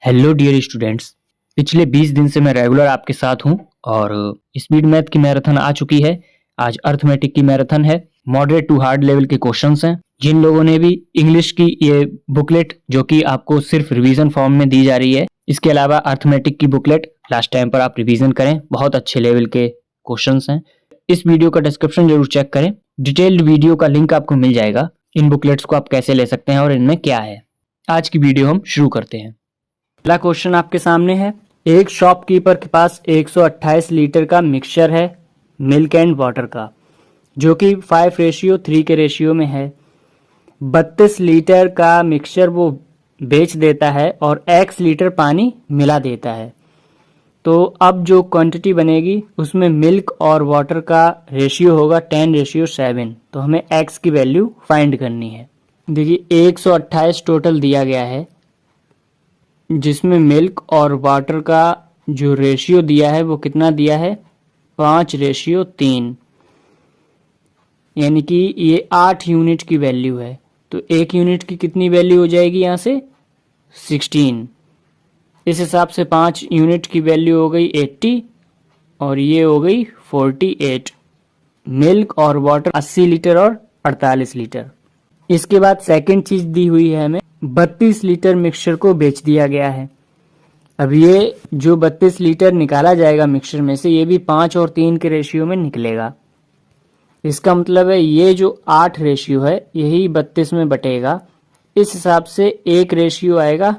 Hello dear students. पिछले 20 दिन से मैं रेगुलर आपके साथ हूं और स्पीड मैथ की मैराथन आ चुकी है। आज अर्थमेटिक की मैराथन है। मॉडरेट टू हार्ड लेवल के क्वेश्चंस हैं। जिन लोगों ने भी इंग्लिश की ये बुकलेट जो कि आपको सिर्फ रिवीजन फॉर्म में दी जा रही है, इसके अलावा अर्थमेटिक की बुकलेट लास्ट टाइम पर आप रिवीजन करें, बहुत अच्छे लेवल के क्वेश्चंस हैं। इस वीडियो का डिस्क्रिप्शन जरूर चेक करें, डिटेल्ड वीडियो का लिंक आपको मिल जाएगा। इन बुकलेट्स को आप कैसे ले सकते हैं और इनमें क्या है। आज की वीडियो हम शुरू करते हैं। पहला क्वेश्चन आपके सामने है। एक शॉपकीपर के पास 128 लीटर का मिक्सचर है मिल्क एंड वाटर का, जो कि 5:3 के रेशियो में है। 32 लीटर का मिक्सचर वो बेच देता है और x लीटर पानी मिला देता है। तो अब जो क्वांटिटी बनेगी उसमें मिल्क और वाटर का रेशियो होगा 10:7। तो हमें x की वैल्यू फाइंड करनी है। देखिए 128 टोटल दिया गया है, जिसमें मिल्क और वाटर का जो रेशियो दिया है वो कितना दिया है, 5:3, यानी कि ये 8 यूनिट की वैल्यू है। तो 1 यूनिट की कितनी वैल्यू हो जाएगी यहाँ से, 16। इस हिसाब से 5 यूनिट की वैल्यू हो गई 80 और ये हो गई 48। मिल्क और वाटर 80 लीटर और 48 लीटर। इसके बाद सेकंड चीज दी हुई है हमें, 32 लीटर मिक्सचर को बेच दिया गया है। अब ये जो 32 लीटर निकाला जाएगा मिक्सचर में से, ये भी 5 और 3 के रेशियो में निकलेगा। इसका मतलब है ये जो 8 रेशियो है यही 32 में बटेगा। इस हिसाब से एक रेशियो आएगा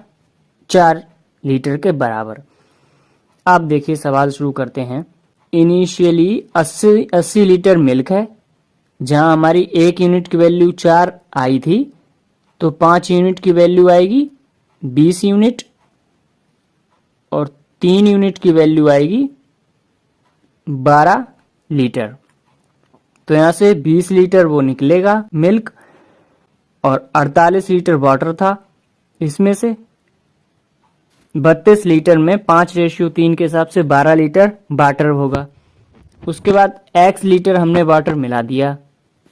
4 लीटर के बराबर। आप देखिए सवाल शुरू करते हैं। इनिशियली 80 लीटर मिल्क है, जहां हमारी 1 यूनिट की वैल्यू 4 आई थी, तो 5 यूनिट की वैल्यू आएगी 20 यूनिट और 3 यूनिट की वैल्यू आएगी 12 लीटर। तो यहां से 20 लीटर वो निकलेगा मिल्क और 48 लीटर वाटर था। इसमें से 32 लीटर में 5:3 के हिसाब से 12 लीटर वाटर होगा। उसके बाद x लीटर हमने वाटर मिला दिया।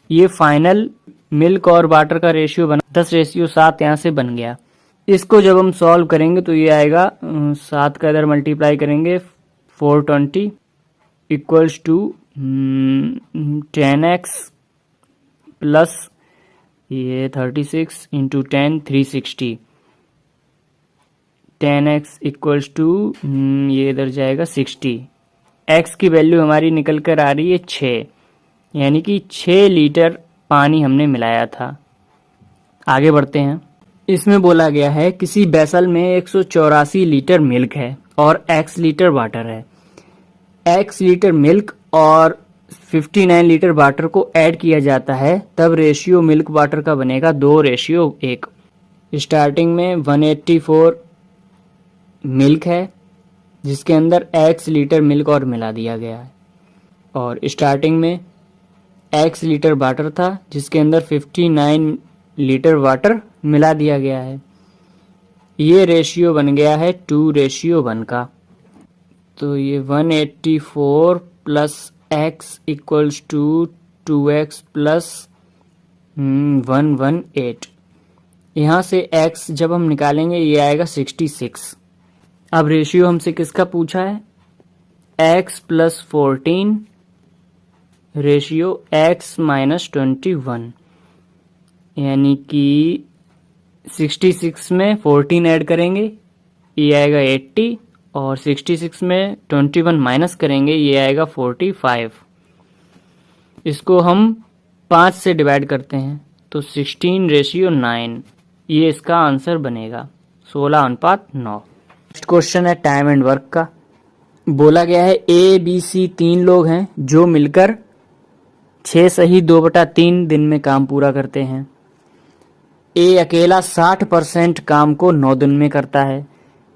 ये फाइनल मिल्क और वाटर का रेशियो बना 10:7, यहाँ से बन गया। इसको जब हम सॉल्व करेंगे तो ये आएगा 7 का इधर मल्टीप्लाई करेंगे 420 इक्वल्स टू 10x प्लस ये 36 इंटू 10 360। 10x इक्वल्स टू ये इधर जाएगा 60। x की वैल्यू हमारी निकल कर आ रही है 6, यानी कि 6 लीटर पानी हमने मिलाया था। आगे बढ़ते हैं। इसमें बोला गया है किसी बेसल में 184 लीटर मिल्क है और x लीटर वाटर है। x लीटर मिल्क और 59 लीटर वाटर को ऐड किया जाता है, तब रेशियो मिल्क वाटर का बनेगा 2:1। स्टार्टिंग में 184 मिल्क है, जिसके अंदर x लीटर मिल्क और मिला दिया गया है, और स्टार्टिंग में x लीटर वाटर था जिसके अंदर 59 लीटर वाटर मिला दिया गया है। ये रेशियो बन गया है 2:1 का। तो ये 184 plus x equals to 2x plus 118। यहाँ से x जब हम निकालेंगे ये आएगा 66। अब रेशियो हमसे किसका पूछा है, x plus 14 ratio x minus 21, यानी कि 66 में 14 ऐड करेंगे ये आएगा 80 और 66 में 21 माइनस करेंगे ये आएगा 45। इसको हम 5 से डिवाइड करते हैं तो 16:9, ये इसका आंसर बनेगा 16:9। नेक्स्ट क्वेश्चन है टाइम एंड वर्क का। बोला गया है A, B, C 3 लोग हैं जो मिलकर 6 सही 2/3 दिन में काम पूरा करते हैं। A अकेला 60% काम को 9 दिन में करता है।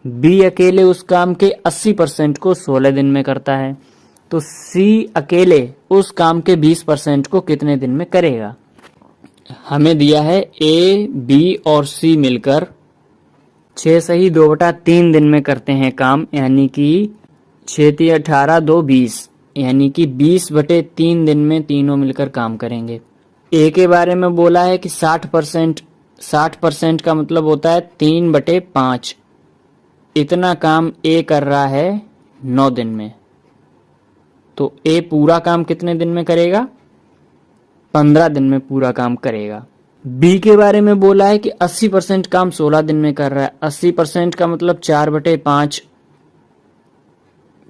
B अकेले उस काम के 80% को 16 दिन में करता है। तो C अकेले उस काम के 20% को कितने दिन में करेगा। हमें दिया है A, B और C मिलकर 6 सही 2/3 दिन में करते हैं काम, यानी कि 6×3 = 18, 2 20, यानी कि 20/3 दिन में तीनों मिलकर काम करेंगे। ए के बारे में बोला है कि 60% का मतलब होता है 3/5, इतना काम ए कर रहा है 9 दिन में, तो ए पूरा काम कितने दिन में करेगा? 15 दिन में पूरा काम करेगा। बी के बारे में बोला है कि 80% काम 16 दिन में कर रहा है। 80% का मतलब 4/5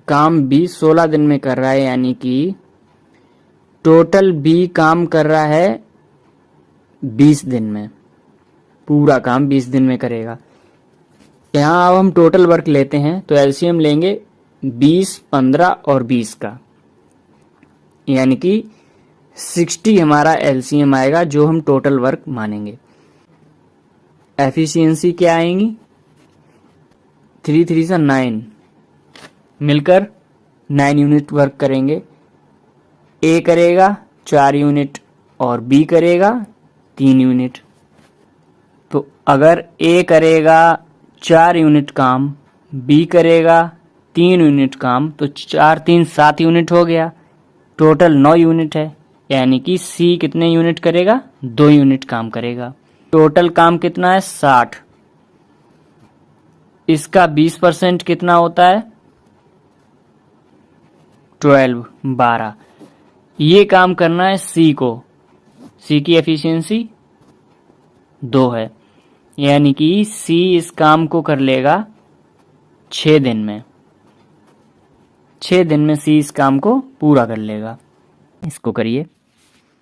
काम बी 16 दिन में कर रहा है, यानी कि टोटल बी काम कर रहा है 20 दिन में, पूरा काम 20 दिन में करेगा। यहाँ अब हम टोटल वर्क लेते हैं, तो एलसीएम लेंगे 20, 15 और 20 का, यानी कि 60 हमारा एलसीएम आएगा, जो हम टोटल वर्क मानेंगे। एफिशिएंसी क्या आएंगी? 3 3 से 9, मिलकर 9 यूनिट वर्क करेंगे। ए करेगा 4 यूनिट और बी करेगा 3 यूनिट। तो अगर ए करेगा 4 यूनिट काम, बी करेगा 3 यूनिट काम, तो 4 3 7 यूनिट हो गया, टोटल 9 यूनिट है, यानी कि सी कितने यूनिट करेगा? 2 यूनिट काम करेगा। टोटल काम कितना है? 60। इसका 20% कितना होता है? 12। ये काम करना है सी को। सी की एफिशिएंसी 2 है, यानी कि सी इस काम को कर लेगा 6 दिन में। 6 दिन में सी इस काम को पूरा कर लेगा। इसको करिए।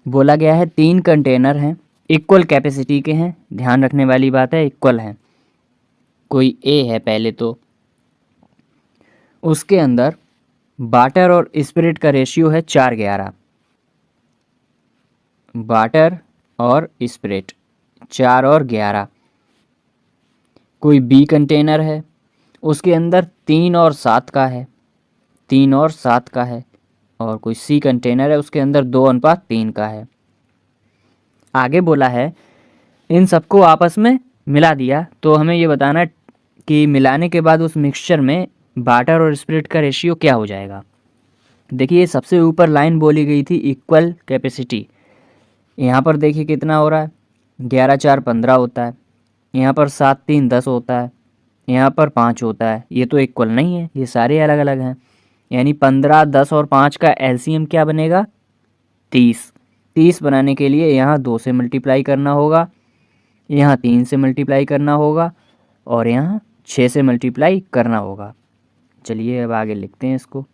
बोला गया है 3 कंटेनर हैं, इक्वल कैपेसिटी के हैं। ध्यान रखने वाली बात है, इक्वल हैं। कोई ए है पहले, तो उसके अंदर वाटर और स्पिरिट का रेशियो है 4:11। वाटर और स्पिरिट 4 और 11। कोई बी कंटेनर है, उसके अंदर 3 और 7 का है, 3 और 7 का है। और कोई सी कंटेनर है, उसके अंदर 2:3 का है। आगे बोला है इन सबको आपस में मिला दिया, तो हमें ये बताना कि मिलाने के बाद उस मिक्सचर में वाटर और स्पिरिट का रेशियो क्या हो जाएगा। देखिए सबसे ऊपर लाइन बोली गई थी इक्वल कैपेसिटी। यहाँ पर देखिए कितना हो रहा है? 11 4 15 होता है, यहाँ पर 7 3 10 होता है, यहाँ पर 5 होता है। ये तो इक्वल नहीं है, ये सारे अलग अलग हैं। यानी 15, 10 और 5 का एलसीएम क्या बनेगा? 30। 30 बनाने के लिए यहाँ 2 से मल्टीप्लाई करना होगा, यहाँ 3 से मल्टीप्लाई करना होगा और यहाँ 6 से मल्टीप्लाई करना होगा। चलिए अब आगे लिखते हैं इसको।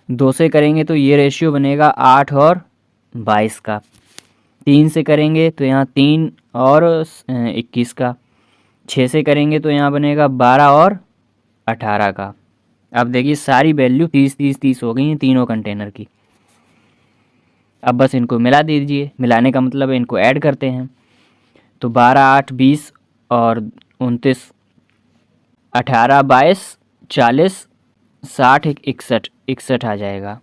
2 से करेंगे तो ये रेशियो बनेगा 8 और 22 का। 3 से करेंगे तो यहाँ 3 और 21 का। 6 से करेंगे तो यहाँ बनेगा 12 और 18 का। अब देखिए सारी वैल्यू 30 30 30 हो गई हैं तीनों कंटेनर की। अब बस इनको मिला दीजिए। मिलाने का मतलब इनको ऐड करते हैं, तो 12 8 20 और 29 18 22 40 60 61 61 आ जाएगा।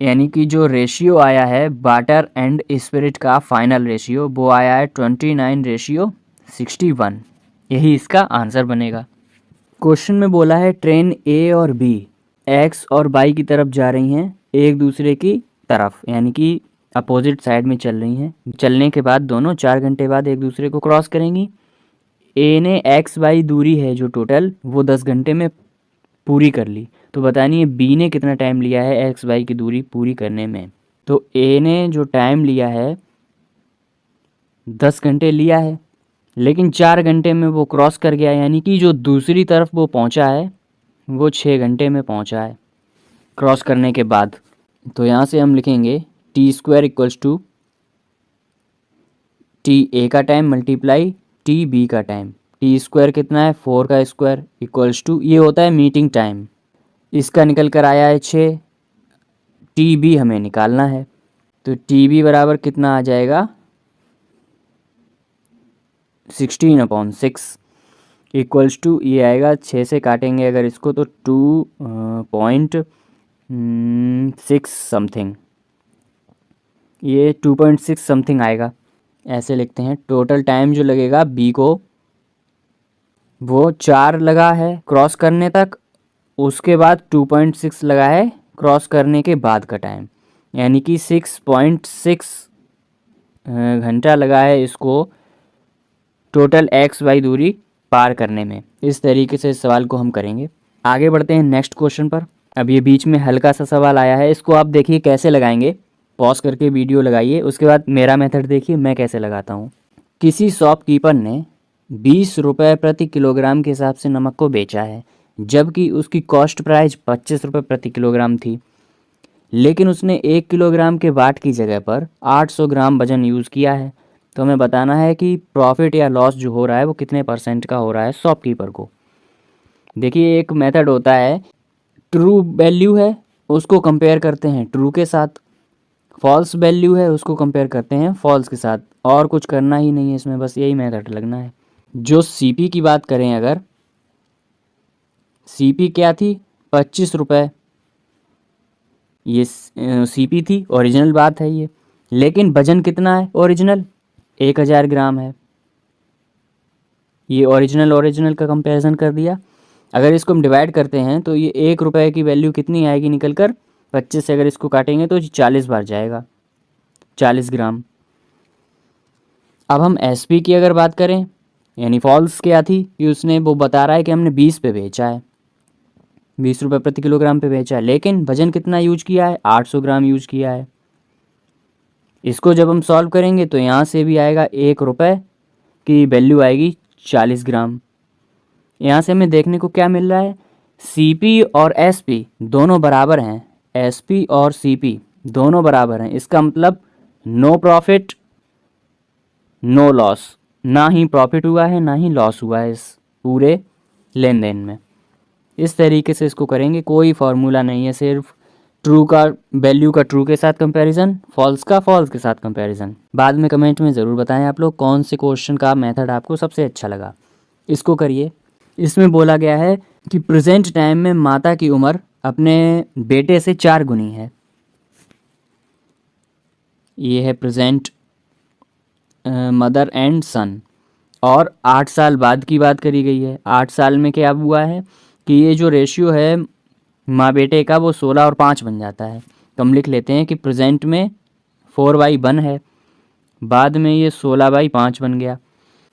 यानी कि जो रेशियो आया है वाटर एंड स्पिरिट का फाइनल रेशियो, वो आया है 29:61। यही इसका आंसर बनेगा। क्वेश्चन में बोला है ट्रेन ए और बी एक्स और वाई की तरफ जा रही हैं, एक दूसरे की तरफ, यानी कि अपोजिट साइड में चल रही हैं। चलने के बाद दोनों 4 घंटे बाद एक दूसरे को क्रॉस करेंगी। ए ने एक्स वाई दूरी है जो टोटल, वो 10 घंटे में पूरी कर ली। तो बतानी है बी ने कितना टाइम लिया है एक्स वाई की दूरी पूरी करने में। तो ए ने जो टाइम लिया है 10 घंटे लिया है, लेकिन 4 घंटे में वो क्रॉस कर गया, यानी कि जो दूसरी तरफ वो पहुंचा है वो 6 घंटे में पहुंचा है क्रॉस करने के बाद। तो यहाँ से हम लिखेंगे t² = टी ए का टाइम मल्टीप्लाई टी बी का टाइम। t² कितना है? 4 का स्क्वायर इक्वल्स टू, ये होता है मीटिंग टाइम। इसका निकल कर आया है 6। टी बी हमें निकालना है, तो टी बी बराबर कितना आ जाएगा? 16/6 इक्वल्स टू, ये आएगा 6 से काटेंगे अगर इसको तो 2.6 समथिंग, ये 2.6 समथिंग आएगा। ऐसे लिखते हैं। टोटल टाइम जो लगेगा बी को, वो 4 लगा है क्रॉस करने तक, उसके बाद 2.6 लगा है क्रॉस करने के बाद का टाइम, यानी कि 6.6 घंटा लगा है इसको टोटल एक्स वाई दूरी पार करने में। इस तरीके से इस सवाल को हम करेंगे। आगे बढ़ते हैं नेक्स्ट क्वेश्चन पर। अब ये बीच में हल्का सा सवाल आया है, इसको आप देखिए कैसे लगाएंगे। पॉज करके वीडियो लगाइए, उसके बाद मेरा मेथड देखिए मैं कैसे लगाता हूँ। किसी शॉपकीपर ने 20 रुपये प्रति किलोग्राम के हिसाब से नमक को बेचा है, जबकि उसकी कॉस्ट प्राइस 25 रुपये प्रति किलोग्राम थी, लेकिन उसने 1 किलोग्राम के बाट की जगह पर 800 ग्राम वजन यूज़ किया है। तो हमें बताना है कि प्रॉफिट या लॉस जो हो रहा है वो कितने % का हो रहा है शॉपकीपर को। देखिए एक मेथड होता है, ट्रू वैल्यू है उसको कंपेयर करते हैं ट्रू के साथ, फॉल्स वैल्यू है उसको कंपेयर करते हैं फॉल्स के साथ, और कुछ करना ही नहीं है इसमें, बस यही मेथड लगना है। जो सीपी की बात करें, अगर सीपी क्या थी 25 रुपये, ये सीपी थी, ओरिजिनल बात है ये, लेकिन वजन कितना है ओरिजिनल 1000 ग्राम है। ये ओरिजिनल का कंपैरिजन कर दिया। अगर इसको हम डिवाइड करते हैं तो ये 1 रुपये की वैल्यू कितनी आएगी निकल कर, 25 से अगर इसको काटेंगे तो 40 बार जाएगा, 40 ग्राम। अब हम एसपी की अगर बात करें, यानी फॉल्स क्या थी कि उसने वो बता रहा है कि हमने 20 पे बेचा है, 20 रुपये प्रति किलोग्राम पे बेचा है, लेकिन वजन कितना यूज किया है 800 ग्राम यूज किया है। इसको जब हम सॉल्व करेंगे तो यहाँ से भी आएगा 1 रुपये की वैल्यू आएगी 40 ग्राम। यहाँ से हमें देखने को क्या मिल रहा है, सीपी और एसपी दोनों बराबर हैं, एसपी और सीपी दोनों बराबर हैं। इसका मतलब नो प्रॉफिट नो लॉस, ना ही प्रॉफिट हुआ है ना ही लॉस हुआ है इस पूरे लेन देन में। इस तरीके से इसको करेंगे, कोई फार्मूला नहीं है, सिर्फ ट्रू का वैल्यू का ट्रू के साथ कंपैरिजन, फॉल्स का फॉल्स के साथ कंपैरिजन। बाद में कमेंट में ज़रूर बताएं आप लोग कौन से क्वेश्चन का मेथड आपको सबसे अच्छा लगा। इसको करिए। इसमें बोला गया है कि प्रेजेंट टाइम में माता की उम्र अपने बेटे से 4 गुनी है। ये है प्रेजेंट मदर एंड सन, और 8 साल बाद की बात करी गई है। 8 साल में क्या हुआ है कि ये जो रेशियो है माँ बेटे का वो 16 और 5 बन जाता है। तो हम लिख लेते हैं कि प्रेजेंट में 4/1 है, बाद में ये 16/5 बन गया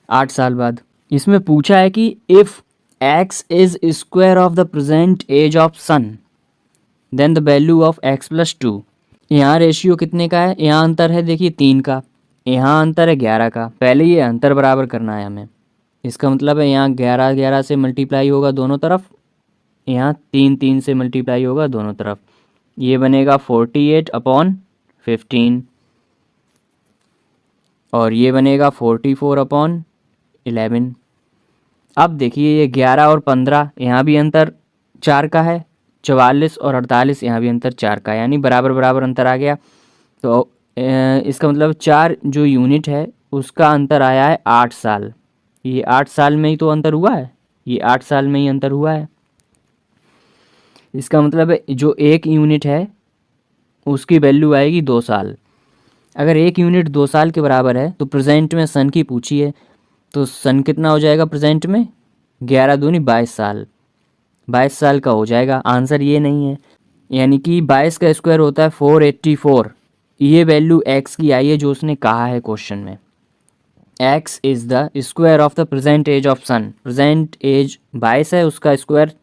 8 साल बाद। इसमें पूछा है कि if x is square of the present age of son then the value of x+2। यहाँ रेशियो कितने का है, यहाँ अंतर है देखिए 3 का, यहाँ अंतर है 11 का। पहले ये अंतर बराबर करना है हमें। इसका मतलब है यहाँ 11 से मल्टीप्लाई होगा दोनों तरफ, यहाँ 3 से मल्टीप्लाई होगा दोनों तरफ। ये बनेगा 48/15 और ये बनेगा 44/11। अब देखिए ये 11 और 15 यहाँ भी अंतर 4 का है, 44 और 48 यहाँ भी अंतर 4 का, यानी बराबर बराबर अंतर आ गया। तो इसका मतलब 4 जो यूनिट है उसका अंतर आया है 8 साल। ये 8 साल में ही तो अंतर हुआ है, ये 8 साल में ही अंतर हुआ है। इसका मतलब है जो 1 यूनिट है उसकी वैल्यू आएगी 2 साल। अगर 1 यूनिट 2 साल के बराबर है तो प्रेजेंट में सन की पूछी है, तो सन कितना हो जाएगा प्रेजेंट में, 11 दूनी 22 साल, 22 साल का हो जाएगा। आंसर ये नहीं है, यानी कि 22 का स्क्वायर होता है 484। ये वैल्यू x की आई है जो उसने कहा है क्वेश्चन में। x is the square of the present age of son. Present age 22 है, उसका स्क्वायर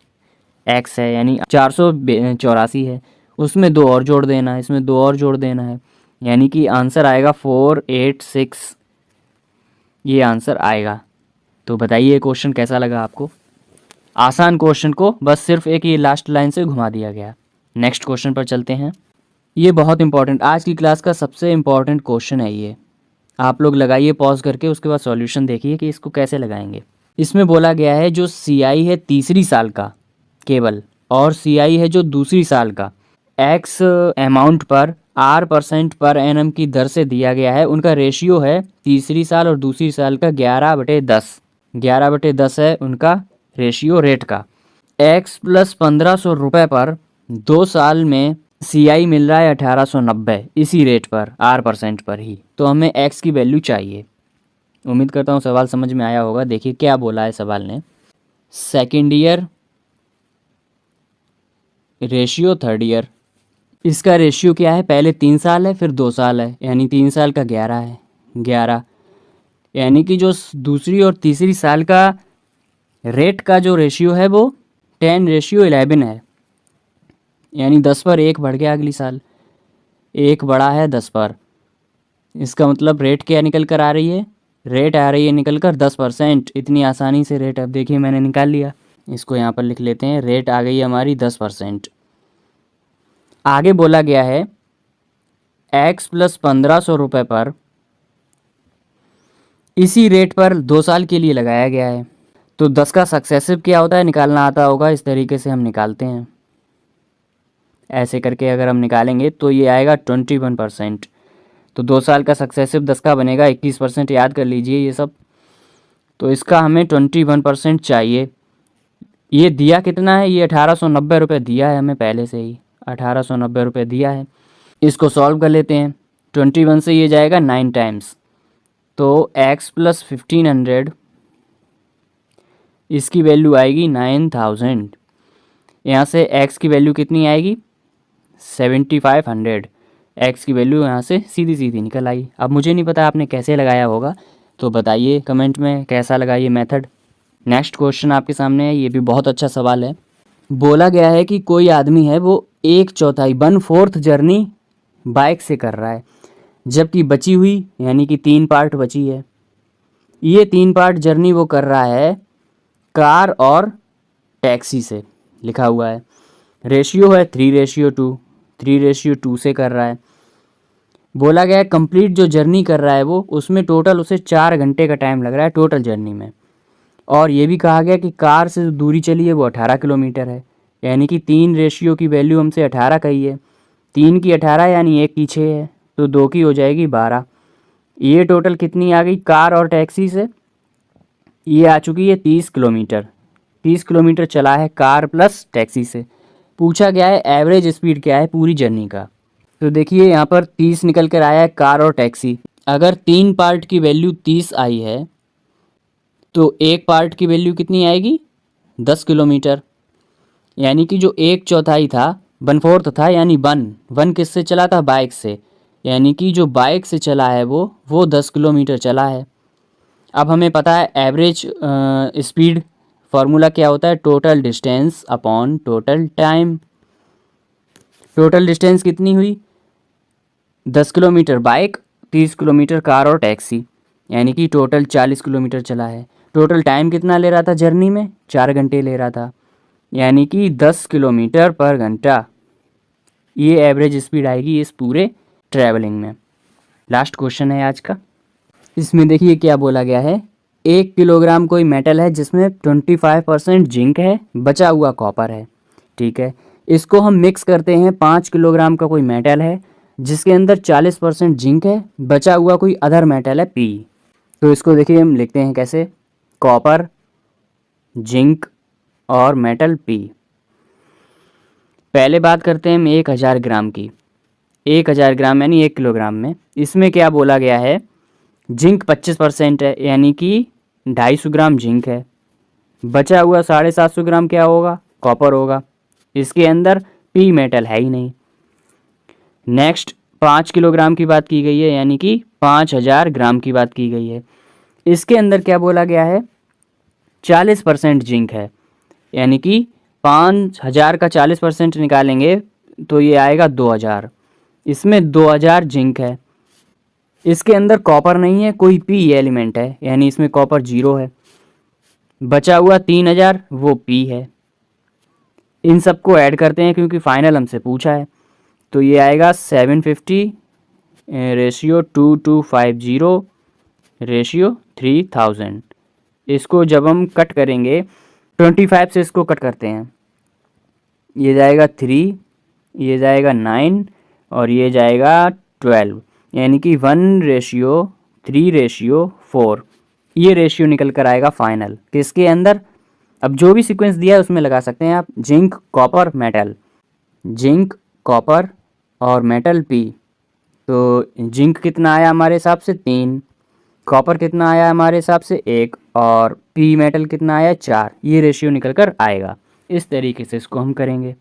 x है, यानी 484 है। उसमें 2 और जोड़ देना है, इसमें 2 और जोड़ देना है, यानी कि आंसर आएगा 486। ये आंसर आएगा। तो बताइए क्वेश्चन कैसा लगा आपको। आसान क्वेश्चन को बस सिर्फ एक ये लास्ट लाइन से घुमा दिया गया। नेक्स्ट क्वेश्चन पर चलते हैं। ये बहुत इंपॉर्टेंट, आज की क्लास का सबसे इम्पॉर्टेंट क्वेश्चन है ये। आप लोग लगाइए पॉज करके, उसके बाद सॉल्यूशन देखिए कि इसको कैसे लगाएंगे। इसमें बोला गया है जो CI है तीसरी साल का केवल, और CI है जो दूसरी साल का, X अमाउंट पर R% पर एनम की दर से दिया गया है। उनका रेशियो है तीसरी साल और दूसरी साल का 11/10। 11/10 है उनका रेशियो रेट का। X + 1500 रुपये पर 2 साल में CI मिल रहा है 1890, इसी रेट पर R% पर ही। तो हमें X की वैल्यू चाहिए। उम्मीद करता हूँ सवाल समझ में आया होगा। देखिए क्या बोला है सवाल ने, second year ratio third year. इसका रेशियो क्या है, पहले 3 साल है फिर 2 साल है, यानी 3 साल का 11 है, 11, यानी कि जो दूसरी और तीसरी साल का रेट का जो रेशियो है वो 10:11 है, यानी 10 पर 1 बढ़ गया अगली साल, 1 बढ़ा है 10 पर। इसका मतलब रेट क्या निकल कर आ रही है, रेट आ रही है निकल कर 10%। इतनी आसानी से रेट, अब देखिए मैंने निकाल लिया। इसको यहाँ पर लिख लेते हैं, रेट आ गई हमारी 10%। आगे बोला गया है x प्लस 1500 रुपये पर इसी रेट पर 2 साल के लिए लगाया गया है। तो 10 का सक्सेसिव क्या होता है निकालना आता होगा, इस तरीके से हम निकालते हैं। ऐसे करके अगर हम निकालेंगे तो ये आएगा 21%। तो 2 साल का सक्सेसिव 10 का बनेगा 21%, याद कर लीजिए ये सब। तो इसका हमें 21% चाहिए। ये दिया कितना है, ये 1890 रुपये दिया है हमें पहले से ही, 1890 रुपये दिया है। इसको सॉल्व कर लेते हैं। 21 से ये जाएगा 9 टाइम्स, तो x प्लस 1500 इसकी वैल्यू आएगी 9000। यहाँ से x की वैल्यू कितनी आएगी, 7500। x की वैल्यू यहाँ से सीधी सीधी निकल आई। अब मुझे नहीं पता आपने कैसे लगाया होगा, तो बताइए कमेंट में कैसा लगा ये मेथड। नेक्स्ट क्वेश्चन आपके सामने है, ये भी बहुत अच्छा सवाल है। बोला गया है कि कोई आदमी है वो 1/4 1/4 जर्नी बाइक से कर रहा है, जबकि बची हुई यानी कि 3 पार्ट बची है। ये 3 पार्ट जर्नी वो कर रहा है कार और टैक्सी से, लिखा हुआ है। रेशियो है 3:2, 3:2 से कर रहा है। बोला गया है कंप्लीट जो जर्नी कर रहा है वो, उसमें टोटल उसे 4 घंटे का टाइम लग रहा है टोटल जर्नी में। और ये भी कहा गया कि कार से जो दूरी चली है वो 18 किलोमीटर है, यानी कि 3 रेशियो की वैल्यू हमसे 18 कही है। 3 की 18 यानी 1 की 6 है, तो 2 की हो जाएगी 12। ये टोटल कितनी आ गई कार और टैक्सी से, ये आ चुकी है 30 किलोमीटर। 30 किलोमीटर चला है कार प्लस टैक्सी से। पूछा गया है एवरेज स्पीड क्या है पूरी जर्नी का। तो देखिए यहाँ पर 30 निकल कर आया है कार और टैक्सी। अगर 3 पार्ट की वैल्यू 30 आई है तो एक पार्ट की वैल्यू कितनी आएगी, 10 किलोमीटर। यानी कि जो 1/4 था 1/4 था, यानी 1 किससे चला था, बाइक से। यानी कि जो बाइक से चला है वो 10 किलोमीटर चला है। अब हमें पता है एवरेज स्पीड फार्मूला क्या होता है, total distance upon total time. Total distance कितनी हुई, 10 किलोमीटर बाइक, 30 किलोमीटर कार और टैक्सी, यानी कि टोटल 40 किलोमीटर चला है। टोटल टाइम कितना ले रहा था जर्नी में, 4 घंटे ले रहा था, यानी कि 10 किलोमीटर पर घंटा। ये एवरेज स्पीड आएगी इस पूरे ट्रैवलिंग में। लास्ट क्वेश्चन है आज का। इसमें देखिए क्या बोला गया है, 1 किलोग्राम कोई मेटल है जिसमें 25% जिंक है, बचा हुआ कॉपर है। ठीक है, इसको हम मिक्स करते हैं। 5 किलोग्राम का कोई मेटल है जिसके अंदर 40% जिंक है, बचा हुआ कोई अदर मेटल है पी। तो इसको देखिए हम लिखते हैं कैसे, कॉपर, जिंक और मेटल पी। पहले बात करते हैं हम 1000 ग्राम की। 1000 ग्राम यानी 1 किलोग्राम में, इसमें क्या बोला गया है, जिंक 25% है, यानी कि 250 ग्राम जिंक है। बचा हुआ 750 ग्राम क्या होगा, कॉपर होगा। इसके अंदर पी मेटल है ही नहीं। नेक्स्ट 5 किलोग्राम की बात की गई है, यानी कि 5000 ग्राम की बात की गई है। इसके अंदर क्या बोला गया है, 40% जिंक है, यानी कि 5000 का 40% निकालेंगे तो ये आएगा 2000। इसमें 2000 जिंक है। इसके अंदर कॉपर नहीं है, कोई पी एलिमेंट है, यानी इसमें कॉपर 0 है। बचा हुआ 3000 वो पी है। इन सबको ऐड करते हैं क्योंकि फाइनल हमसे पूछा है, तो ये आएगा 750:2250:3000। इसको जब हम कट करेंगे 25 से इसको कट करते हैं, ये जाएगा 3, ये जाएगा 9 और ये जाएगा 12, यानी कि 1:3:4 ये रेशियो निकल कर आएगा फाइनल किसके अंदर। अब जो भी सीक्वेंस दिया है उसमें लगा सकते हैं आप, zinc copper metal, zinc copper और मेटल पी। तो जिंक कितना आया हमारे हिसाब से 3, कॉपर कितना आया हमारे हिसाब से 1 और पी मेटल कितना आया 4। ये रेशियो निकल कर आएगा। इस तरीके से इसको हम करेंगे।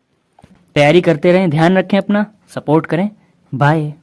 तैयारी करते रहें, ध्यान रखें अपना, सपोर्ट करें। बाय।